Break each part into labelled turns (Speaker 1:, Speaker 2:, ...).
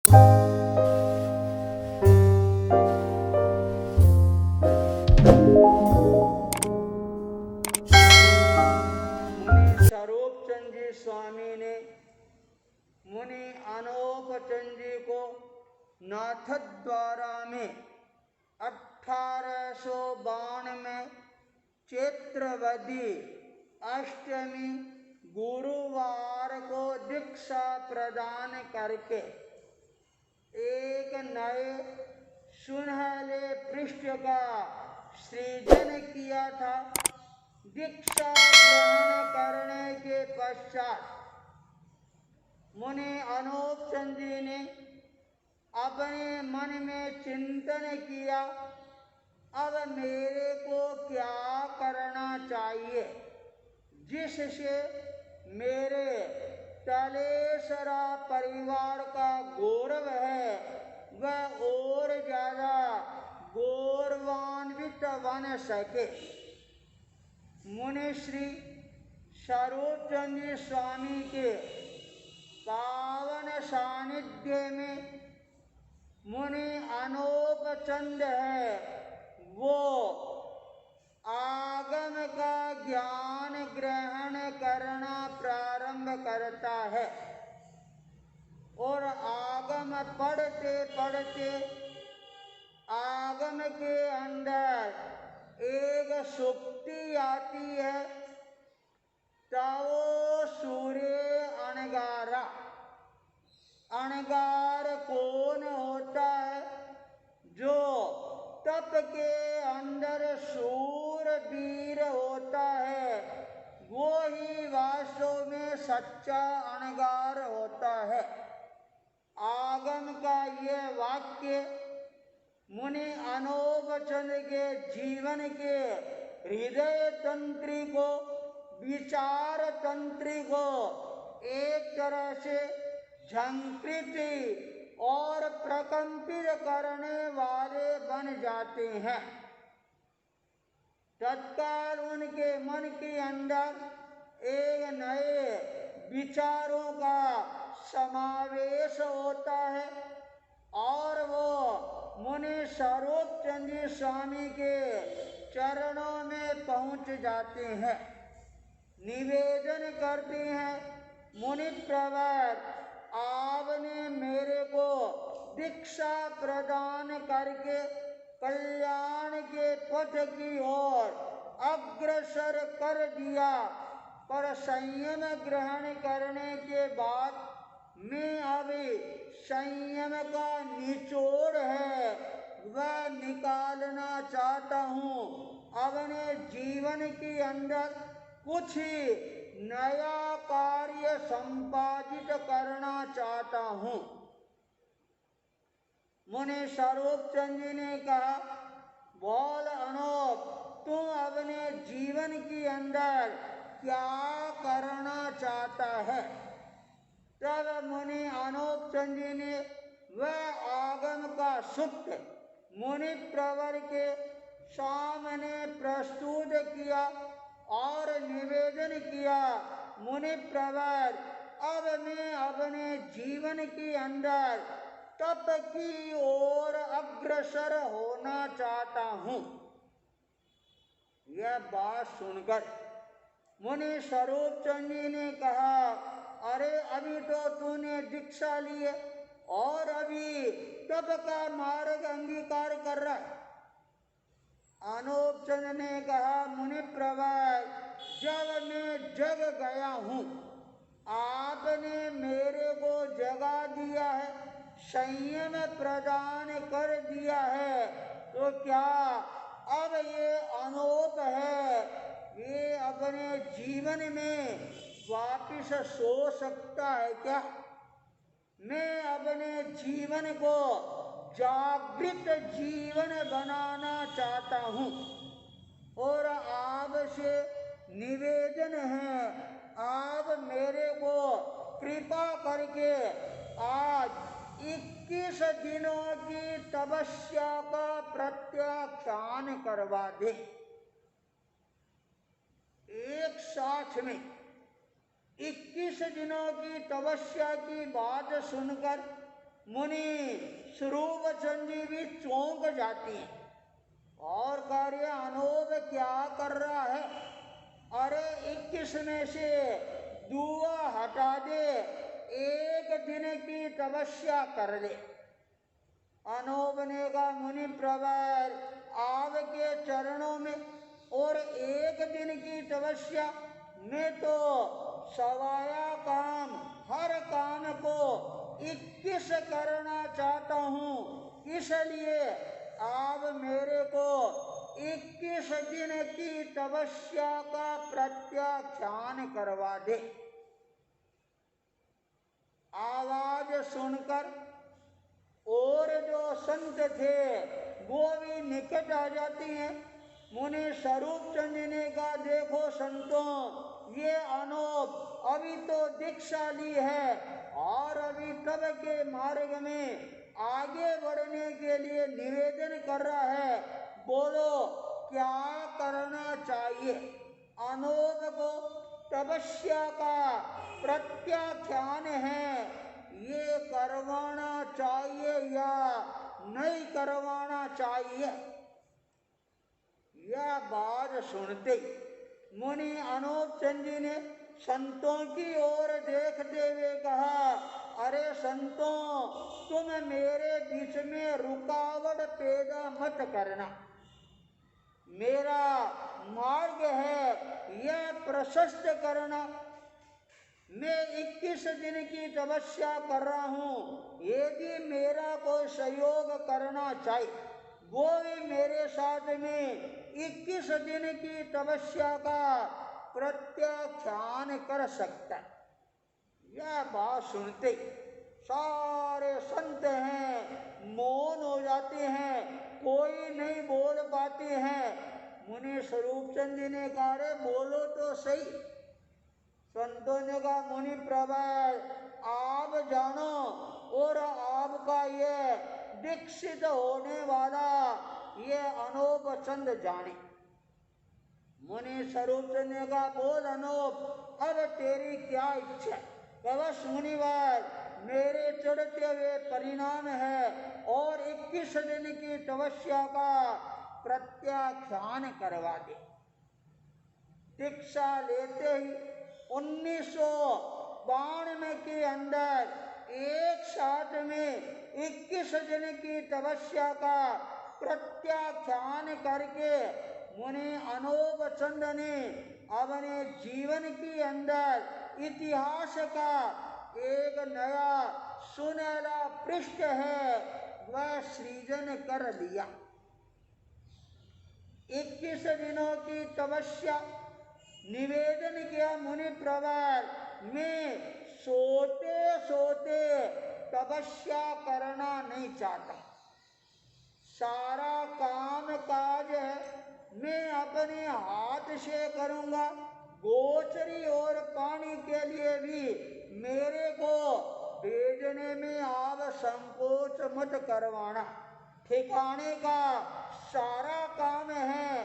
Speaker 1: स्वरूपचंद जी स्वामी ने मुनि अनोपचंद जी को नाथद्वारा में 1892 में चैत्रवदी अष्टमी गुरुवार को दीक्षा प्रदान करके एक नए सुनहले पृष्ठ का सृजन किया था। दीक्षा ग्रहण करने के पश्चात मुनि अनोपचंद जी ने अपने मन में चिंतन किया, अब मेरे को क्या करना चाहिए जिससे मेरे तलेसरा परिवार का गौरव है वह और ज़्यादा गौरवान्वित बन सके। मुनि श्री स्वरूपचंद जी स्वामी के पावन सानिध्य में मुनि अनोपचंद है वो आगम का ज्ञान ग्रहण करना प्रारंभ करता है और आगम पढ़ते पढ़ते आगम के अंदर एक सुक्ति आती है, ताओ सूर्य अणगारा। अणगार कौन होता है? जो तप के अंदर शूरवीर होता है वो ही वास्तव में सच्चा अणगार होता है। आगम का ये वाक्य मुनि अनोपचंद के जीवन के हृदय तंत्री को, विचार तंत्री को एक तरह से झंकृत और प्रकंपित करने वाले बन जाते हैं। तत्काल उनके मन के अंदर एक नए विचारों का समावेश होता है और वो मुनि स्वरूपचंद जी स्वामी के चरणों में पहुंच जाते हैं। निवेदन करते हैं, मुनि प्रवर आपने मेरे को दीक्षा प्रदान करके कल्याण के पथ की ओर अग्रसर कर दिया, पर संयम ग्रहण करने के बाद मैं अभी संयम का निचोड़ है वह निकालना चाहता हूँ। अपने जीवन के अंदर कुछ ही नया कार्य संपादित करना चाहता हूँ। मुनि स्वरूपचंद जी ने कहा, बोल अनोप, तुम अपने जीवन के अंदर क्या करना चाहता है? तब मुनि अनोपचंद जी ने वह आगम का सूत्र मुनि प्रवर के सामने प्रस्तुत किया और निवेदन किया, मुनि प्रवर, अब मैं अपने जीवन के अंदर तप की ओर अग्रसर होना चाहता हूँ। यह बात सुनकर मुनि स्वरूपचंद जी ने कहा, अरे अभी तो तूने दीक्षा ली है और अभी तप का मार्ग अंगीकार कर रहा है। अनोपचंद ने कहा, मुनि प्रवर, जब मैं जग गया हूँ, आपने मेरे को जगा दिया है, संयम प्रदान कर दिया है, तो क्या अब ये अनोप है ये अपने जीवन में वापिस सो सकता है क्या? मैं अपने जीवन को जागृत जीवन बनाना चाहता हूँ और आपसे निवेदन है, आप मेरे को कृपा करके आज 21 दिनों की तपस्या का प्रत्याख्यान करवा दे। एक साथ में 21 दिनों की तपस्या की बात सुनकर मुनि स्वरूप चंद जी भी चौंक जाती हैं और कार्य अनोब क्या कर रहा है। अरे 21 में से दुआ हटा दे, एक दिन की तपस्या कर ले। अनोब ने कहा मुनि प्रवर आपके चरणों में और एक दिन की तपस्या में तो सवाया काम, हर काम को 21 करना चाहता हूँ, इसलिए आप मेरे को 21 दिन की तपस्या का प्रत्याख्यान करवा दे। आवाज सुनकर और जो संत थे वो भी निकट आ जाती हैं। मुनि स्वरूप चंद ने कहा देखो संतों, ये अनोप अभी तो दीक्षा ली है और अभी तब के मार्ग में आगे बढ़ने के लिए निवेदन कर रहा है, बोलो क्या करना चाहिए। अनोप को तपस्या का प्रत्याख्यान है, ये करवाना चाहिए या नहीं करवाना चाहिए। यह बात सुनते मुनि अनूप चंद जी ने संतों की ओर देखते हुए कहा, अरे संतों, तुम मेरे बीच में रुकावट पैदा मत करना। मेरा मार्ग है यह प्रशस्त करना। मैं 21 दिन की तपस्या कर रहा हूँ, यदि मेरा कोई सहयोग करना चाहिए वो भी मेरे साथ में 21 दिन की तपस्या का प्रत्याख्यान कर सकता। यह बात सुनते सारे संत हैं मौन हो जाते हैं, कोई नहीं बोल पाते हैं। मुनि स्वरूप चंद जी ने कहा रे बोलो तो सही। संतों ने कहा मुनि प्रवर आप जानो और आपका ये दीक्षित होने वाला ये अनूप चंद जाने। मुनि स्वरूप चंद ने कहा बोल अनूप, अब तेरी क्या इच्छा। कवच मुनिवर मेरे चढ़ते हुए परिणाम है और 21 दिन की तपस्या का प्रत्याख्यान करवा दे। दीक्षा लेते ही 1992 के अंदर एक साथ में 21 दिन की तपस्या का प्रत्याख्यान करके मुनि अनूप चंद ने अपने जीवन के अंदर इतिहास का एक नया सुनहरा पृष्ठ है वह सृजन कर लिया। 21 दिनों की तपस्या निवेदन किया मुनि प्रवर मैं सोते सोते तपस्या करना नहीं चाहता। सारा काम काज है मैं अपने हाथ से करूँगा। गोचरी और पानी के लिए भी मेरे को भेजने में आप संकोच मत करवाना। ठिकाने का सारा काम है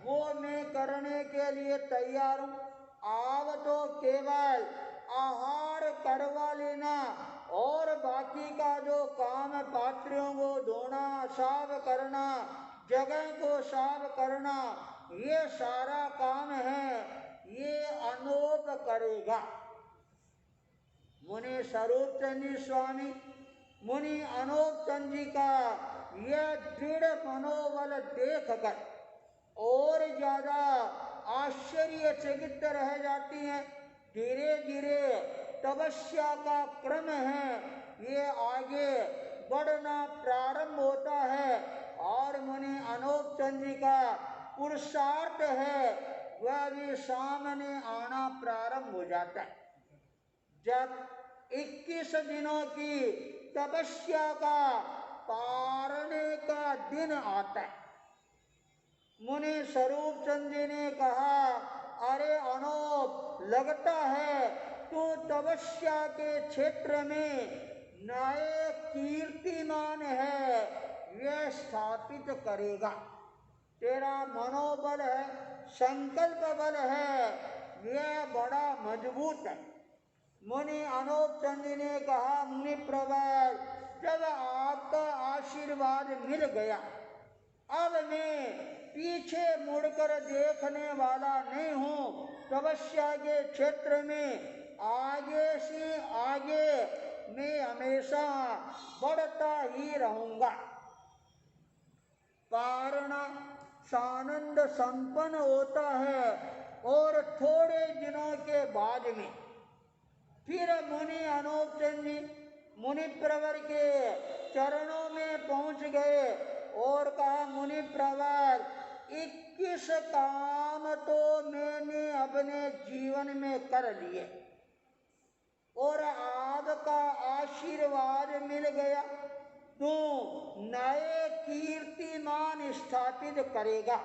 Speaker 1: वो मैं करने के लिए तैयार हूँ। आप तो केवल आहार करवा लेना और बाकी का जो काम पात्रों को धोना, साफ करना, जगह को साफ करना, ये सारा काम है ये अनूप करेगा। मुनि स्वरूप चंद जी स्वामी मुनि अनूप चंद जी का यह दृढ़ मनोबल देख कर और ज्यादा आश्चर्यचकित रह जाती हैं। धीरे धीरे तपस्या का क्रम है ये आगे बढ़ना प्रारंभ होता है और मुनि अनूप चंद जी का पुरुषार्थ है वह भी सामने आना प्रारंभ हो जाता है। जब 21 दिनों की तपस्या का पारने का दिन आता है, मुनि स्वरूप चंद जी ने कहा अरे अनूप, लगता है तू तपस्या के क्षेत्र में नए कीर्तिमान है यह स्थापित करेगा। तेरा मनोबल है, संकल्प बल है, यह बड़ा मजबूत है। मुनि अनूप चंद जी ने कहा मुनि प्रवर जब आपका आशीर्वाद मिल गया, अब मैं पीछे मुड़कर देखने वाला नहीं हूँ। तपस्या के क्षेत्र में आगे से आगे मैं हमेशा बढ़ता ही रहूँगा। कारण सानंद संपन्न होता है और थोड़े दिनों के बाद में फिर मुनि अनूप चंद जी मुनि प्रवर के चरणों में पहुंच गए और कहा, मुनि प्रवर 21 काम तो मैंने अपने जीवन में कर लिए और आपका आशीर्वाद मिल गया, तू नए कीर्तिमान स्थापित करेगा।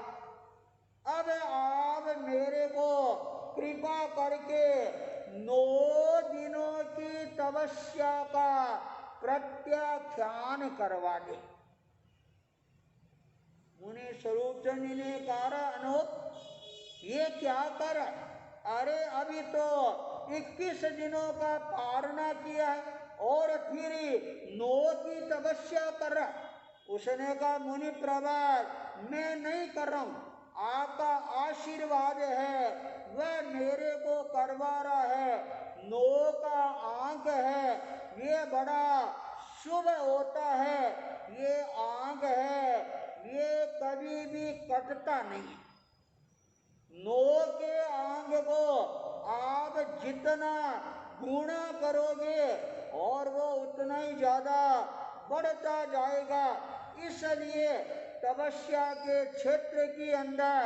Speaker 1: अब आप मेरे को कृपा करके 9 दिनों की तपस्या का प्रत्याख्यान करवा दे। मुनि स्वरूप चंद जी ने कहा, अनूप ये क्या कर, अरे अभी तो 21 दिनों का पारना किया है और फिर 9 की तपस्या कर रहा। उसने कहा, मुनि प्रवर मैं नहीं कर रहा हूँ, आपका आशीर्वाद है वह मेरे को करवा रहा है। 9 का अंक है, ये बड़ा शुभ होता है, ये अंक है, ये कभी भी कटता नहीं। 9 के अंक को आप जितना गुणा करोगे और वो उतना ही ज्यादा बढ़ता जाएगा। इसलिए तपस्या के क्षेत्र के अंदर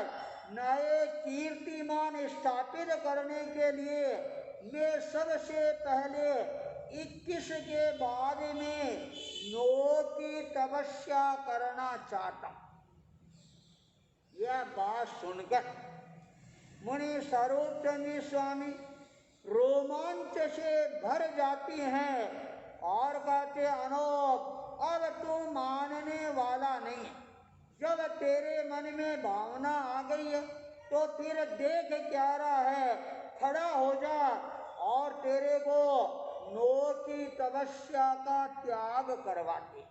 Speaker 1: नए कीर्तिमान स्थापित करने के लिए मैं सबसे पहले 21 के बाद में 9 की तपस्या करना चाहता हूँ। यह बात सुनकर मुनि स्वरूप चंद स्वामी रोमांच से भर जाती हैं और कहते, अनूप अब तू मानने वाला नहीं है। जब तेरे मन में भावना आ गई है तो फिर देख क्या रहा है, खड़ा हो जा और तेरे को 9 की तपस्या का त्याग करवाते।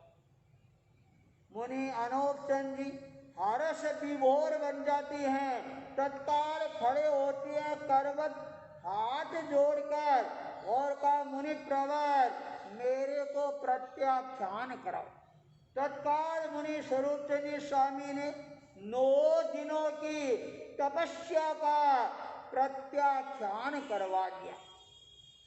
Speaker 1: मुनि अनूप चंद जी हर्ष विभोर बन जाती हैं, तत्काल खड़े होती हैं करवट हाथ जोड़कर और कहा, मुनि प्रवर मेरे को प्रत्याख्यान कराओ। तत्काल मुनि स्वरूप चंद स्वामी ने 9 दिनों की तपस्या का प्रत्याख्यान करवा दिया।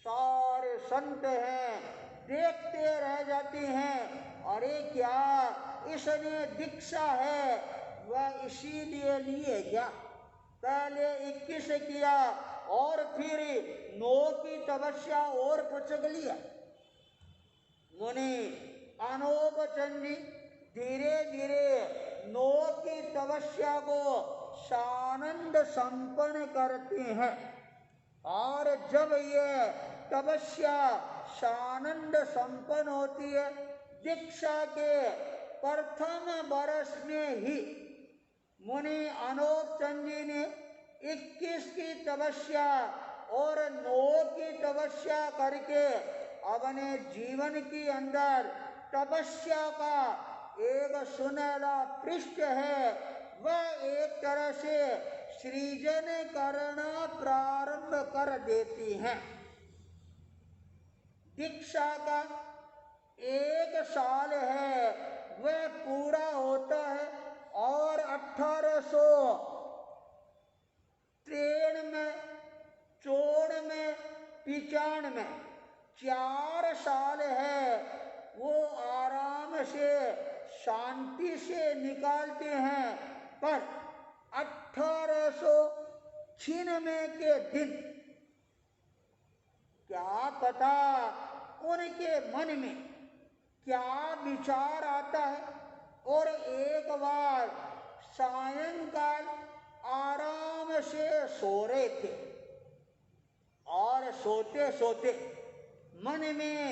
Speaker 1: सारे संत हैं देखते रह जाते हैं, अरे क्या इसने दीक्षा है वह इसीलिए लिए क्या। पहले 21 किया और फिर 9 की तपस्या और पुचक लिया। मुनि अनूप चंद जी धीरे धीरे 9 की तपस्या को सानंद संपन्न करते हैं और जब ये तपस्या सानंद संपन्न होती है, दीक्षा के प्रथम वर्ष में ही मुनि अनूप चंद जी ने 21 की तपस्या और 9 की तपस्या करके अपने जीवन के अंदर तपस्या का एक सुनहरा पृष्ठ है वह एक तरह से सृजन करना प्रारंभ कर देती हैं। दीक्षा का 1 साल है वह पूरा होता है और 1893 में 94 में 95 में 4 साल है वो आराम से शांति से निकालते हैं। पर 1896 के दिन क्या पता उनके मन में क्या विचार आता है और एक बार सायंकाल आराम से सो रहे थे और सोते सोते मन में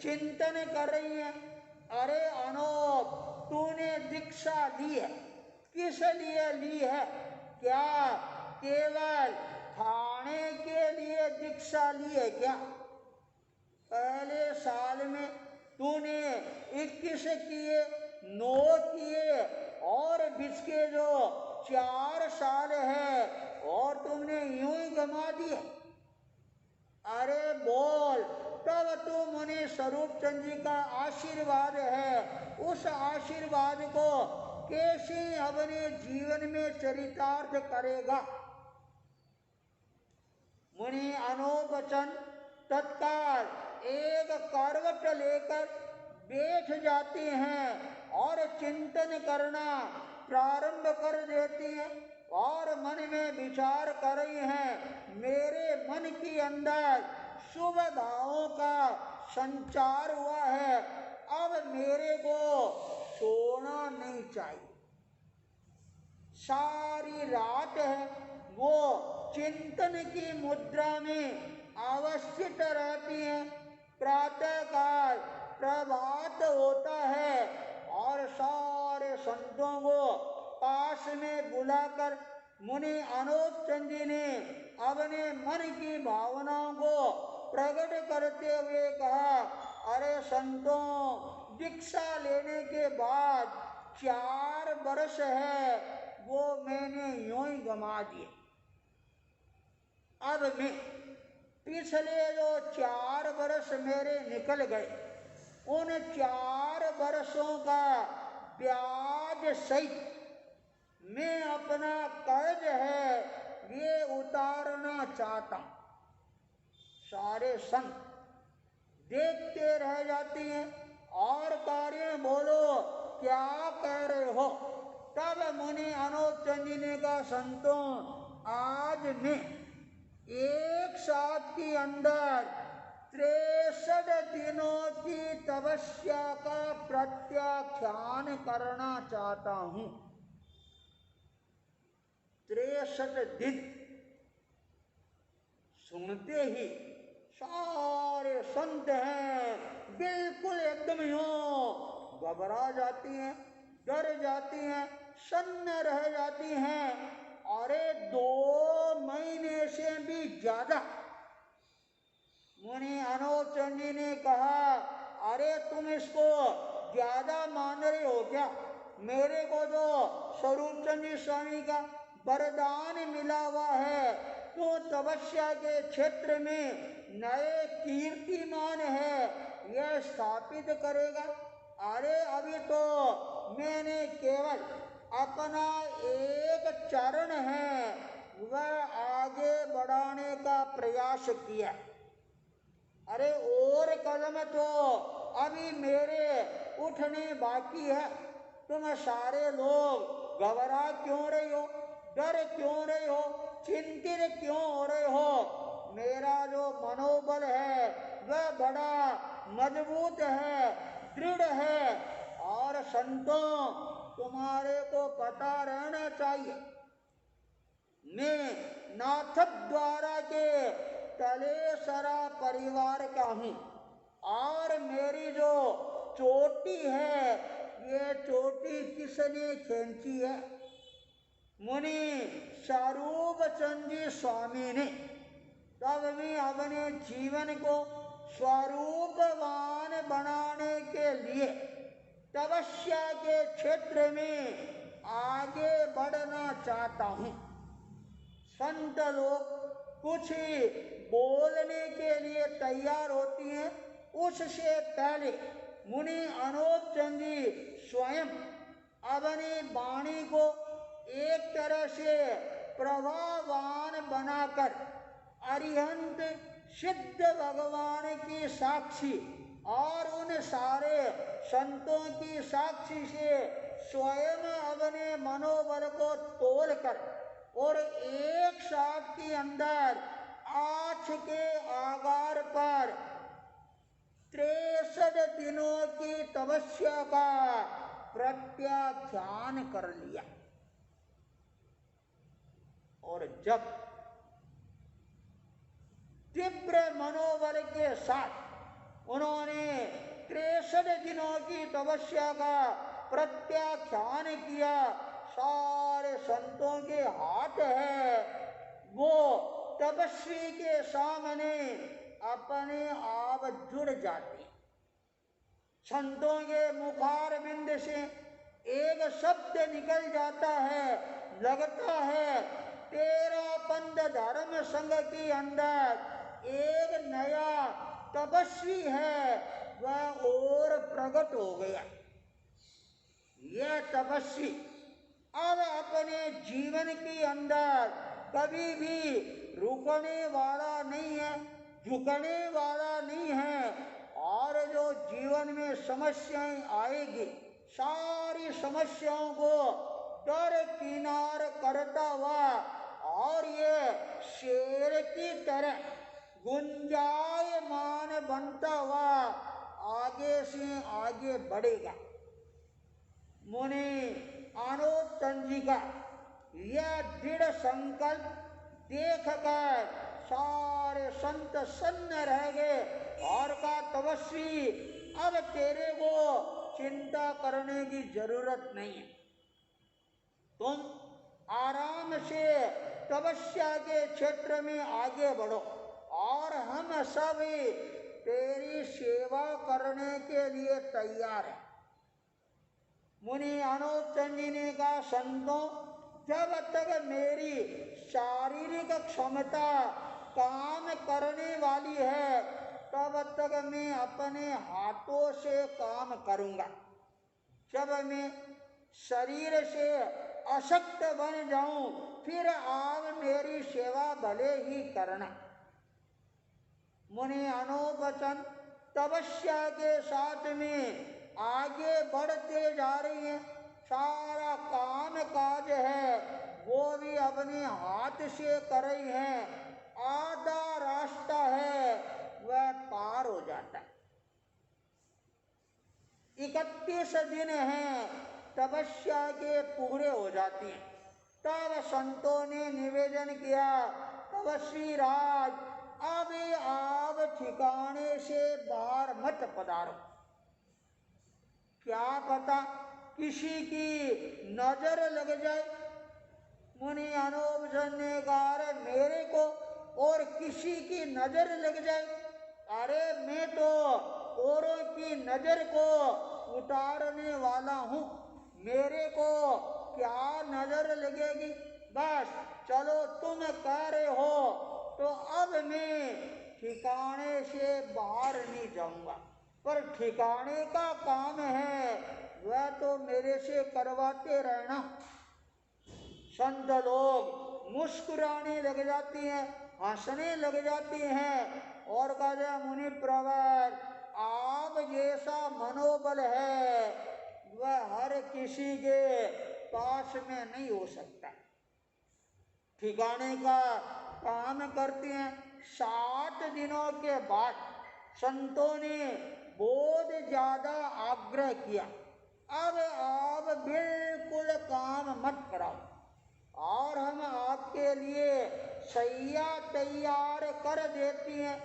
Speaker 1: चिंतन कर रही है, अरे अनूप तूने दीक्षा ली है, किस लिए ली है, क्या केवल खाने के लिए दीक्षा ली है क्या। पहले साल में तूने 21 किए, 9 किए और बीच के जो 4 साल है और तुमने यूं ही गमा दिए। अरे बोल, तब तो मुनि स्वरूप चंद जी का आशीर्वाद है, उस आशीर्वाद को कैसे अपने जीवन में चरितार्थ करेगा। मुनि अनोपचन तत्काल एक करवट लेकर बैठ जाती हैं और चिंतन करना प्रारंभ कर देती हैं और मन में विचार कर रही हैं, मेरे मन के अंदर शुभ भावों का संचार हुआ है, अब मेरे को सोना नहीं चाहिए। सारी रात है वो चिंतन की मुद्रा में अवस्थित रहती हैं। प्रातः काल प्रभात होता है और सारे संतों को पास में बुलाकर मुनि अनोप चंद जी ने अपने मन की भावनाओं को प्रकट करते हुए कहा, अरे संतों, दीक्षा लेने के बाद 4 वर्ष है वो मैंने यूं ही गंवा दिए। अब मैं पिछले जो 4 वर्ष मेरे निकल गए, उन 4 वर्षों का ब्याज सहित मैं अपना कर्ज है ये उतारना चाहता। सारे संत देखते रह जाती हैं और कार्य बोलो क्या कह रहे हो। तब मुनि अनोप चंद जी ने कहा, संतों, आज मैं एक साथ के अंदर 63 दिनों की तपस्या का प्रत्याख्यान करना चाहता हूं। 63 दिन सुनते ही सारे संत हैं बिल्कुल एकदम यूं घबरा जाती हैं, डर जाती हैं, सन्न रह जाती हैं। अरे 2 महीने से भी ज्यादा। मुनि अनोप चंद जी ने कहा, अरे तुम इसको ज्यादा मान रहे हो क्या? मेरे को तो स्वरूप चंद जी स्वामी का वरदान मिला हुआ है, तो तपस्या के क्षेत्र में नए कीर्तिमान है यह स्थापित करेगा। अरे अभी तो मैंने केवल अपना एक चरण है वह आगे बढ़ाने का प्रयास किया। अरे और कदम तो अभी मेरे उठने बाकी है। तुम सारे लोग घबरा क्यों रही हो, डर क्यों रहे हो, चिंतित क्यों हो रहे हो? मेरा जो मनोबल है वह बड़ा मजबूत है, दृढ़ है। और संतों, तुम्हारे को पता रहना चाहिए, मैं नाथ द्वारा के तलेसरा परिवार का हूँ और मेरी जो चोटी है ये चोटी किसने खींची है? मुनि स्वरूप चंद जी स्वामी ने। तब भी अपने जीवन को स्वरूपवान बनाने के लिए तपस्या के क्षेत्र में आगे बढ़ना चाहता हूँ। संत लोग कुछ ही बोलने के लिए तैयार होती हैं, उससे पहले मुनि अनोप चंद जी स्वयं अपनी वाणी को एक तरह से प्रभावान बनाकर अरिहंत सिद्ध भगवान की साक्षी और उन सारे संतों की साक्षी से स्वयं अपने मनोबल को तोड़कर और एक साथ के अंदर आँच के आगार पर 63 दिनों की तपस्या का प्रत्याख्यान कर लिया। और जब तीव्र मनोबल के साथ उन्होंने 63 दिनों की तपस्या का प्रत्याख्यान किया, सारे संतों के हाथ है वो तपस्वी के सामने अपने आप जुड़ जाते। संतों के मुखार बिंद से एक शब्द निकल जाता है, लगता है तेरा पंथ धर्म संघ के अंदर एक नया तपस्वी है, वह और प्रकट हो गया। यह तपस्वी अब अपने जीवन के अंदर कभी भी रुकने वाला नहीं है, झुकने वाला नहीं है, और जो जीवन में समस्याएं आएगी, सारी समस्याओं को दरकिनार करता हुआ और ये शेर की तरह गुंजायमान बनता हुआ आगे से आगे बढ़ेगा। मुनि अनोत्तम जी का यह दृढ़ संकल्प देखकर सारे संत सन्न रह गए और का तपस्वी अब तेरे को चिंता करने की जरूरत नहीं है, तुम आराम से तपस्या के क्षेत्र में आगे बढ़ो और हम सब तेरी सेवा करने के लिए तैयार हैं। मुनि अनोत्तम जी ने कहा, संतों, जब तक मेरी शारीरिक क्षमता काम करने वाली है तब तक मैं अपने हाथों से काम करूंगा। जब मैं शरीर से अशक्त बन जाऊं फिर आप मेरी सेवा भले ही करना। मुनि अनोवचन तपस्या के साथ में आगे बढ़ते जा रही हैं। सारा काम काज है वो भी अपने हाथ से कर रही हैं। आधा रास्ता है वह पार हो जाता है। 31 दिन हैं तपस्या के पूरे हो जाती हैं। तब संतों ने निवेदन किया, तपस्वी राज, अभी आप ठिकाने से बाहर मत पधारो, क्या पता किसी की नजर लग जाए। मुनि अनोपजन ने कहा, मेरे को और किसी की नजर लग जाए? अरे मैं तो औरों की नजर को उतारने वाला हूँ, मेरे को क्या नजर लगेगी। बस चलो तुम कह रहे हो तो अब मैं ठिकाने से बाहर नहीं जाऊंगा, पर ठिकाने का काम है वह तो मेरे से करवाते रहना। संत लोग मुस्कुराने लग जाती हैं, हंसने लग जाती हैं और कहा, मुनि प्रवर, आप जैसा मनोबल है वह हर किसी के पास में नहीं हो सकता। ठिकाने का काम करते हैं। 7 दिनों के बाद संतों ने बहुत ज्यादा आग्रह किया, अब आप बिल्कुल काम मत कराओ और हम आपके लिए शैया तैयार कर देती हैं।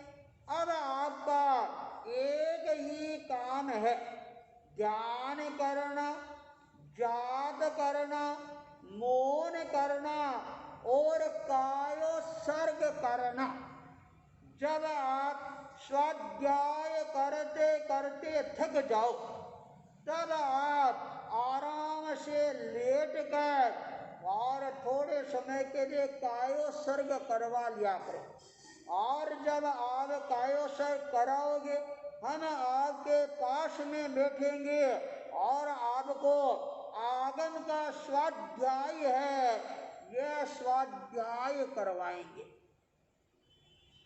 Speaker 1: अब आपका एक ही काम है, ध्यान करना, जाप करना, मौन करना और कायोत्सर्ग करना। जब आप स्वाध्याय करते करते थक जाओ तब आप आराम से लेट कर और थोड़े समय के लिए कायोत्सर्ग करवा लिया करो, और जब आप कायोत्सर्ग कराओगे हम आपके पास में बैठेंगे और आपको आगम का स्वाध्याय है यह स्वाध्याय करवाएंगे।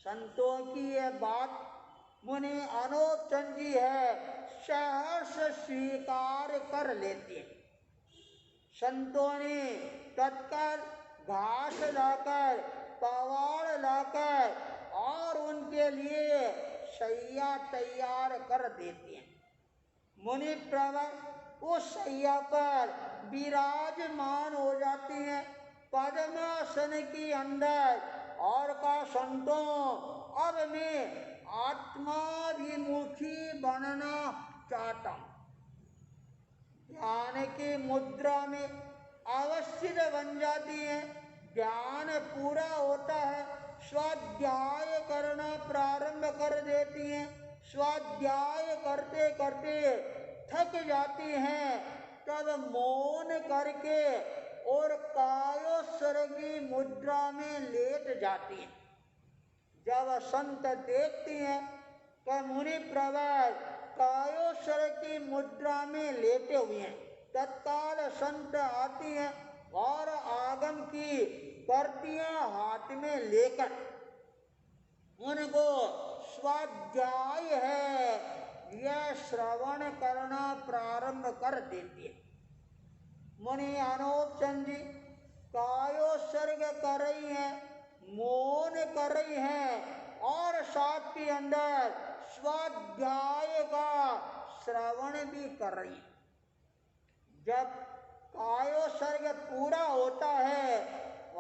Speaker 1: संतों की यह बात मुनि अनोपचंद जी है सहर्ष स्वीकार कर लेते हैं। संतों ने तत्काल घास लाकर, पवाड़ लाकर और उनके लिए शैया तैयार कर देते हैं। मुनि प्रवर उस शैया पर विराजमान हो जाते हैं पद्मासन के अंदर और का, संतों, अब मैं आत्माभिमुखी बनना चाहता हूँ। ध्यान की मुद्रा में अवस्थित बन जाती है। ध्यान पूरा होता है, स्वाध्याय करना प्रारंभ कर देती हैं। स्वाध्याय करते करते थक जाती हैं, तब मौन करके और कायोत्सर्गी मुद्रा में लेट जाती हैं। जब संत देखती हैं कि मुनि प्रवर कायोत्सर्ग की मुद्रा में लेटे हुए हैं, तत्काल संत आती हैं और आगम की करतियां हाथ में लेकर उनको स्वाध्याय है यह श्रवण करना प्रारंभ कर देती है। मुनि अनूप चंद जी कायोत्सर्ग कर रही हैं, मौन कर रही हैं और साथ के अंदर स्वाध्याय का श्रवण भी कर रही हैं। जब कायोत्सर्ग पूरा होता है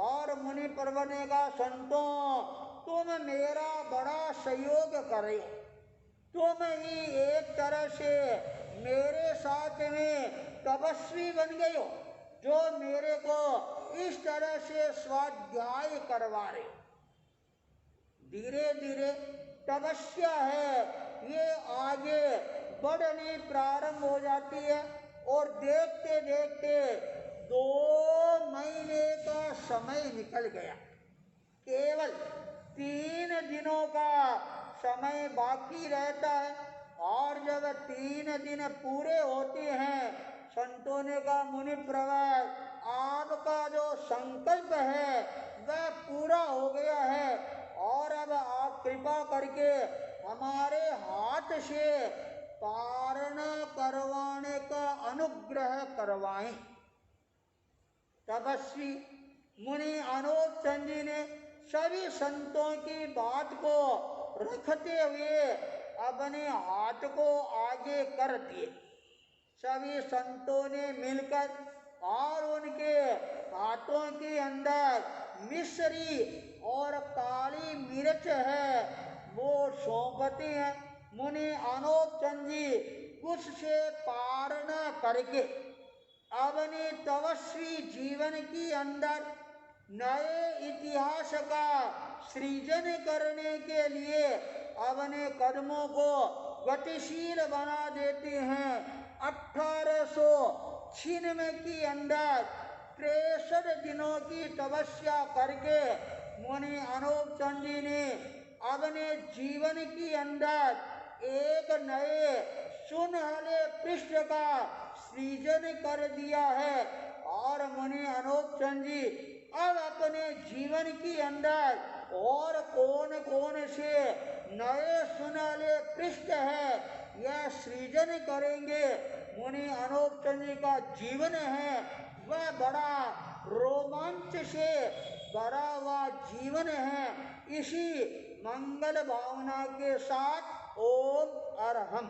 Speaker 1: और मुनि पर्व ने कहा, संतों तुम मेरा बड़ा सहयोग कर रहे हो, तुम ही एक तरह से मेरे साथ में तपस्वी बन गए हो, जो मेरे को इस तरह से स्वाध्याय करवा रहे हो। धीरे धीरे तपस्या है ये आगे बढ़नी प्रारंभ हो जाती है और देखते देखते 2 महीने का समय निकल गया। केवल 3 दिनों का समय बाकी रहता है और जब 3 दिन पूरे होते हैं, संतों ने कहा, मुनि प्रवर आपका जो संकल्प है वह पूरा हो गया है और अब आप कृपा करके हमारे हाथ से पारणा करवाने का अनुग्रह करवाएं। तपस्वी मुनि अनूप चंद जी ने सभी संतों की बात को रखते हुए अपने हाथ को आगे कर दिए। सभी संतों ने मिलकर और उनके हाथों के अंदर मिश्री और काली मिर्च है वो सौंपते हैं। मुनि अनूप चंद जी उससे पारणा करके अपने तपस्वी जीवन के अंदर नए इतिहास का सृजन करने के लिए अपने कदमों को गतिशील बना देते हैं। 1896 के अंदर 63 दिनों की तपस्या करके मुनि अनूप चंद जी ने अपने जीवन के अंदर एक नए सुनहरे पृष्ठ का सृजन कर दिया है और मुनि अनूप चंद जी अब अपने जीवन के अंदर और कौन कौन से नए सुनहरे पृष्ठ है यह सृजन करेंगे। मुनि अनूप चंद जी का जीवन है वह बड़ा रोमांच से भरा हुआ जीवन है। इसी मंगल भावना के साथ ओम अरहम।